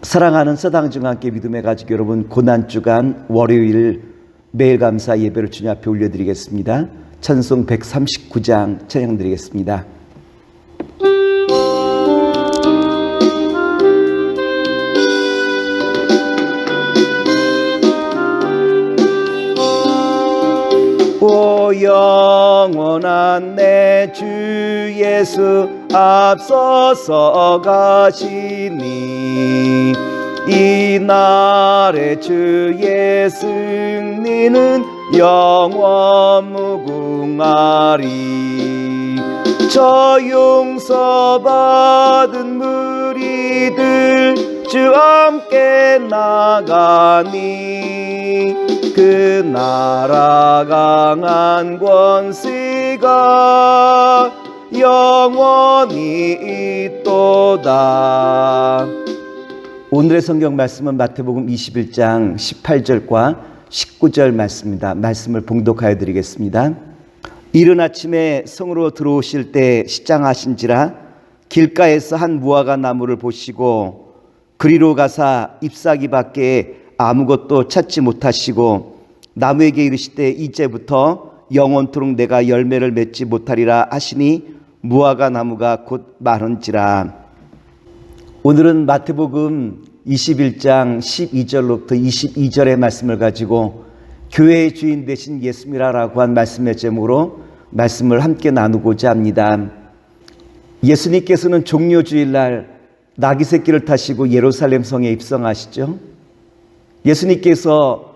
사랑하는 서당중과 함께 믿음의 가족 여러분, 고난주간 월요일 매일 감사 예배를 주님 앞에 올려드리겠습니다. 찬송 139장 찬양드리겠습니다. 오 영원한 내 주 예수 앞서서 가시니 이날의 주의 승리는 영원 무궁하리. 저 용서받은 무리들 주 함께 나가니 그 나라 강한 권세가 영원히 있도다. 오늘의 성경 말씀은 마태복음 21장 18절과 19절 말씀입니다. 말씀을 봉독하여 드리겠습니다. 이른 아침에 성으로 들어오실 때 시장하신지라 길가에서 한 무화과 나무를 보시고 그리로 가사 잎사귀 밖에 아무것도 찾지 못하시고 나무에게 이르시되 이제부터 영원토록 내가 열매를 맺지 못하리라 하시니 무화과 나무가 곧 마른지라. 오늘은 마태복음 21장 12절로부터 22절의 말씀을 가지고 교회의 주인 되신 예수님이라고 한 말씀의 제목으로 말씀을 함께 나누고자 합니다. 예수님께서는 종료주일날 나귀 새끼를 타시고 예루살렘 성에 입성하시죠. 예수님께서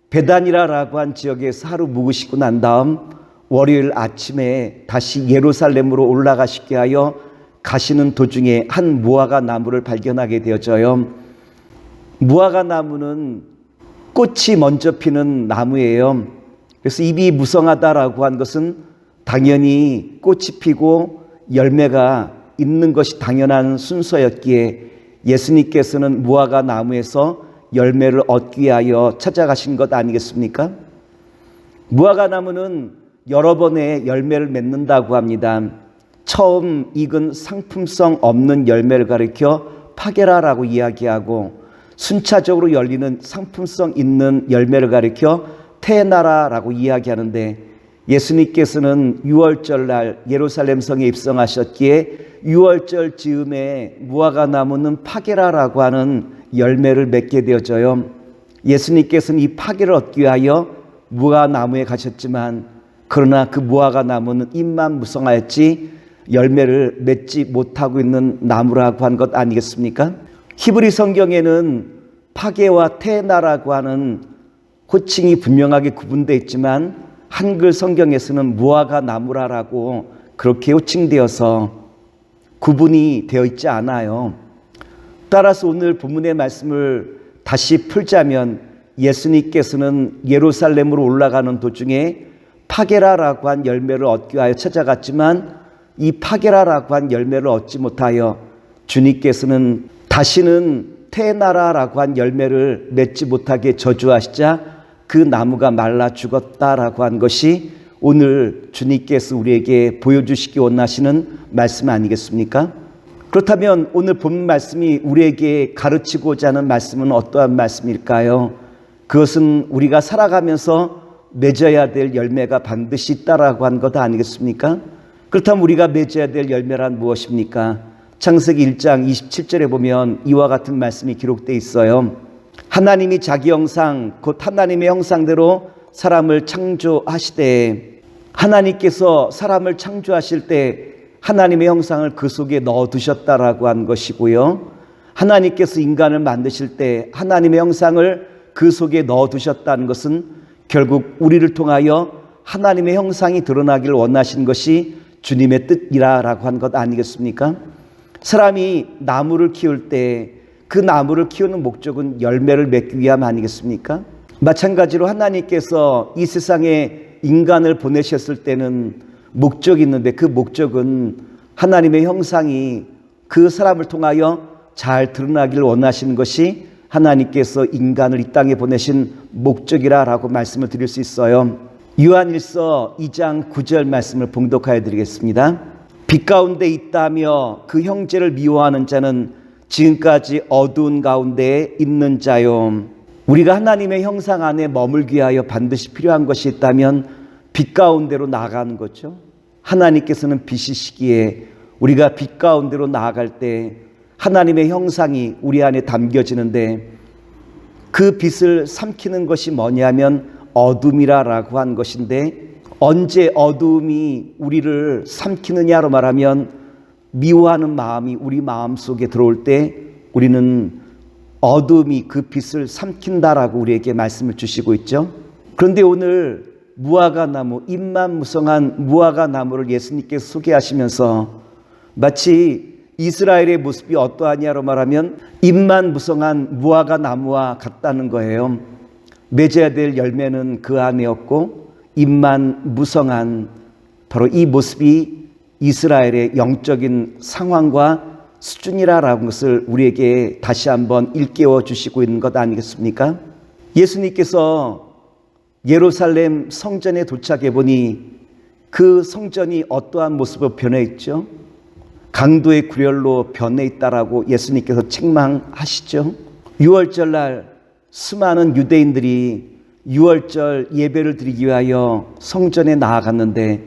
베다니라라고 한 지역에서 하루 묵으시고 난 다음 월요일 아침에 다시 예루살렘으로 올라가시게 하여 가시는 도중에 한 무화과 나무를 발견하게 되어져요. 무화과 나무는 꽃이 먼저 피는 나무예요. 그래서 잎이 무성하다라고 한 것은 당연히 꽃이 피고 열매가 있는 것이 당연한 순서였기에 예수님께서는 무화과 나무에서 열매를 얻기 위하여 찾아가신 것 아니겠습니까? 무화과 나무는 여러 번의 열매를 맺는다고 합니다. 처음 익은 상품성 없는 열매를 가리켜 파게라라고 이야기하고 순차적으로 열리는 상품성 있는 열매를 가리켜 테나라라고 이야기하는데 예수님께서는 6월절 날 예루살렘 성에 입성하셨기에 6월절 즈음에 무화과 나무는 파게라라고 하는 열매를 맺게 되어져요. 예수님께서는 이 파게를 얻기 위하여 무화과 나무에 가셨지만 그러나 그 무화과 나무는 잎만 무성하였지 열매를 맺지 못하고 있는 나무라고 한 것 아니겠습니까? 히브리 성경에는 파게와 테나라고 하는 호칭이 분명하게 구분되어 있지만 한글 성경에서는 무화과 나무라라고 그렇게 호칭되어서 구분이 되어 있지 않아요. 따라서 오늘 본문의 말씀을 다시 풀자면 예수님께서는 예루살렘으로 올라가는 도중에 파게라라고 한 열매를 얻기 위하여 찾아갔지만 이 파게라라고 한 열매를 얻지 못하여 주님께서는 다시는 테나라라고 한 열매를 맺지 못하게 저주하시자 그 나무가 말라 죽었다라고 한 것이 오늘 주님께서 우리에게 보여주시기 원하시는 말씀 아니겠습니까? 그렇다면 오늘 본 말씀이 우리에게 가르치고자 하는 말씀은 어떠한 말씀일까요? 그것은 우리가 살아가면서 맺어야 될 열매가 반드시 있다라고 한 것 아니겠습니까? 그렇다면 우리가 맺어야 될 열매란 무엇입니까? 창세기 1장 27절에 보면 이와 같은 말씀이 기록되어 있어요. 하나님이 자기 형상 곧 하나님의 형상대로 사람을 창조하시되 하나님께서 사람을 창조하실 때 하나님의 형상을 그 속에 넣어두셨다라고 한 것이고요. 하나님께서 인간을 만드실 때 하나님의 형상을 그 속에 넣어두셨다는 것은 결국 우리를 통하여 하나님의 형상이 드러나기를 원하신 것이 주님의 뜻이라고 한 것 아니겠습니까? 사람이 나무를 키울 때 그 나무를 키우는 목적은 열매를 맺기 위함 아니겠습니까? 마찬가지로 하나님께서 이 세상에 인간을 보내셨을 때는 목적이 있는데 그 목적은 하나님의 형상이 그 사람을 통하여 잘 드러나기를 원하시는 것이 하나님께서 인간을 이 땅에 보내신 목적이라고 말씀을 드릴 수 있어요. 요한일서 2장 9절 말씀을 봉독하여 드리겠습니다. 빛 가운데 있다며 그 형제를 미워하는 자는 지금까지 어두운 가운데 있는 자요. 우리가 하나님의 형상 안에 머물기 위하여 반드시 필요한 것이 있다면 빛 가운데로 나아가는 거죠. 하나님께서는 빛이시기에 우리가 빛 가운데로 나아갈 때 하나님의 형상이 우리 안에 담겨지는데, 그 빛을 삼키는 것이 뭐냐면 어둠이라고 한 것인데, 언제 어둠이 우리를 삼키느냐로 말하면 미워하는 마음이 우리 마음속에 들어올 때 우리는 어둠이 그 빛을 삼킨다라고 우리에게 말씀을 주시고 있죠. 그런데 오늘 무화과나무, 잎만 무성한 무화과나무를 예수님께서 소개하시면서 마치 이스라엘의 모습이 어떠하냐로 말하면 잎만 무성한 무화과나무와 같다는 거예요. 맺어야 될 열매는 그 안에 없고 잎만 무성한 바로 이 모습이 이스라엘의 영적인 상황과 수준이라는 것을 우리에게 다시 한번 일깨워 주시고 있는 것 아니겠습니까? 예수님께서 예루살렘 성전에 도착해 보니 그 성전이 어떠한 모습으로 변해 있죠? 강도의 구렬로 변해 있다라고 예수님께서 책망하시죠. 6월절 날 수많은 유대인들이 6월절 예배를 드리기 위하여 성전에 나아갔는데,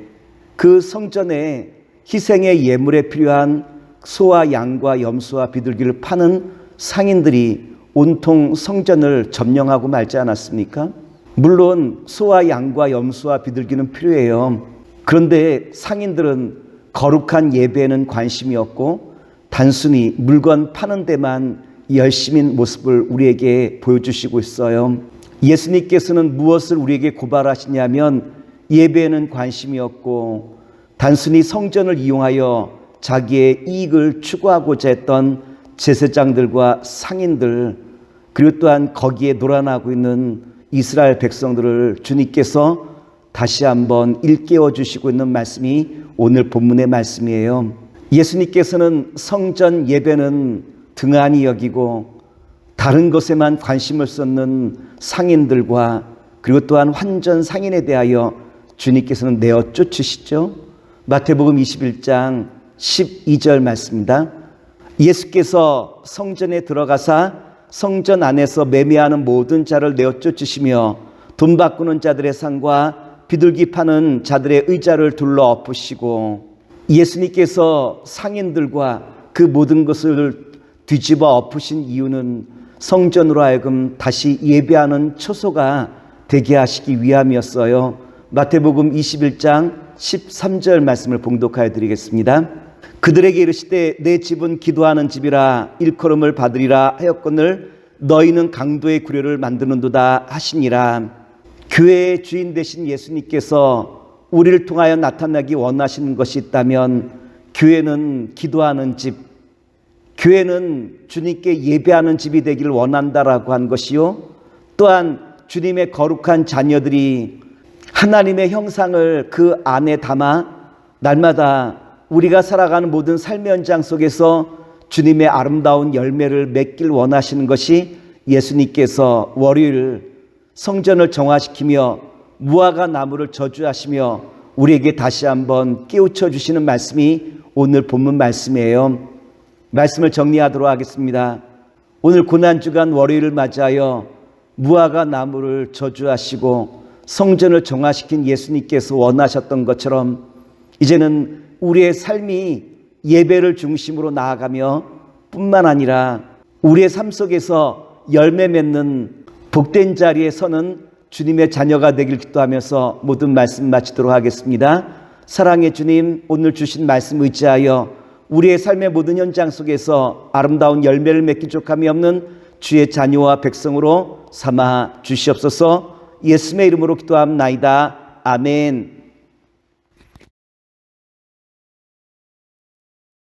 그 성전에 희생의 예물에 필요한 소와 양과 염소와 비둘기를 파는 상인들이 온통 성전을 점령하고 말지 않았습니까? 물론 소와 양과 염소와 비둘기는 필요해요. 그런데 상인들은 거룩한 예배에는 관심이 없고 단순히 물건 파는 데만 열심인 모습을 우리에게 보여주시고 있어요. 예수님께서는 무엇을 우리에게 고발하시냐면 예배에는 관심이 없고 단순히 성전을 이용하여 자기의 이익을 추구하고자 했던 제사장들과 상인들, 그리고 또한 거기에 놀아나고 있는 이스라엘 백성들을 주님께서 다시 한번 일깨워 주시고 있는 말씀이 오늘 본문의 말씀이에요. 예수님께서는 성전 예배는 등한히 여기고 다른 것에만 관심을 쏟는 상인들과 그리고 또한 환전 상인에 대하여 주님께서는 내어 쫓으시죠. 마태복음 21장 12절 말씀입니다. 예수께서 성전에 들어가사 성전 안에서 매매하는 모든 자를 내어 쫓으시며 돈 바꾸는 자들의 상과 비둘기 파는 자들의 의자를 둘러 엎으시고, 예수님께서 상인들과 그 모든 것을 뒤집어 엎으신 이유는 성전으로 하여금 다시 예배하는 초소가 되게 하시기 위함이었어요. 마태복음 21장 13절 말씀을 봉독하여 드리겠습니다. 그들에게 이르시되 내 집은 기도하는 집이라 일컬음을 받으리라 하였거늘 너희는 강도의 구례를 만드는도다 하시니라. 교회의 주인 되신 예수님께서 우리를 통하여 나타나기 원하시는 것이 있다면 교회는 기도하는 집, 교회는 주님께 예배하는 집이 되기를 원한다라고 한 것이요, 또한 주님의 거룩한 자녀들이 하나님의 형상을 그 안에 담아 날마다 우리가 살아가는 모든 삶의 현장 속에서 주님의 아름다운 열매를 맺길 원하시는 것이 예수님께서 월요일 성전을 정화시키며 무화과 나무를 저주하시며 우리에게 다시 한번 깨우쳐 주시는 말씀이 오늘 본문 말씀이에요. 말씀을 정리하도록 하겠습니다. 오늘 고난주간 월요일을 맞이하여 무화과 나무를 저주하시고 성전을 정화시킨 예수님께서 원하셨던 것처럼 이제는 우리의 삶이 예배를 중심으로 나아가며 뿐만 아니라 우리의 삶 속에서 열매 맺는 복된 자리에 서는 주님의 자녀가 되길 기도하면서 모든 말씀 마치도록 하겠습니다. 사랑의 주님, 오늘 주신 말씀 의지하여 우리의 삶의 모든 현장 속에서 아름다운 열매를 맺기 족함이 없는 주의 자녀와 백성으로 삼아 주시옵소서. 예수의 이름으로 기도합나이다. 아멘.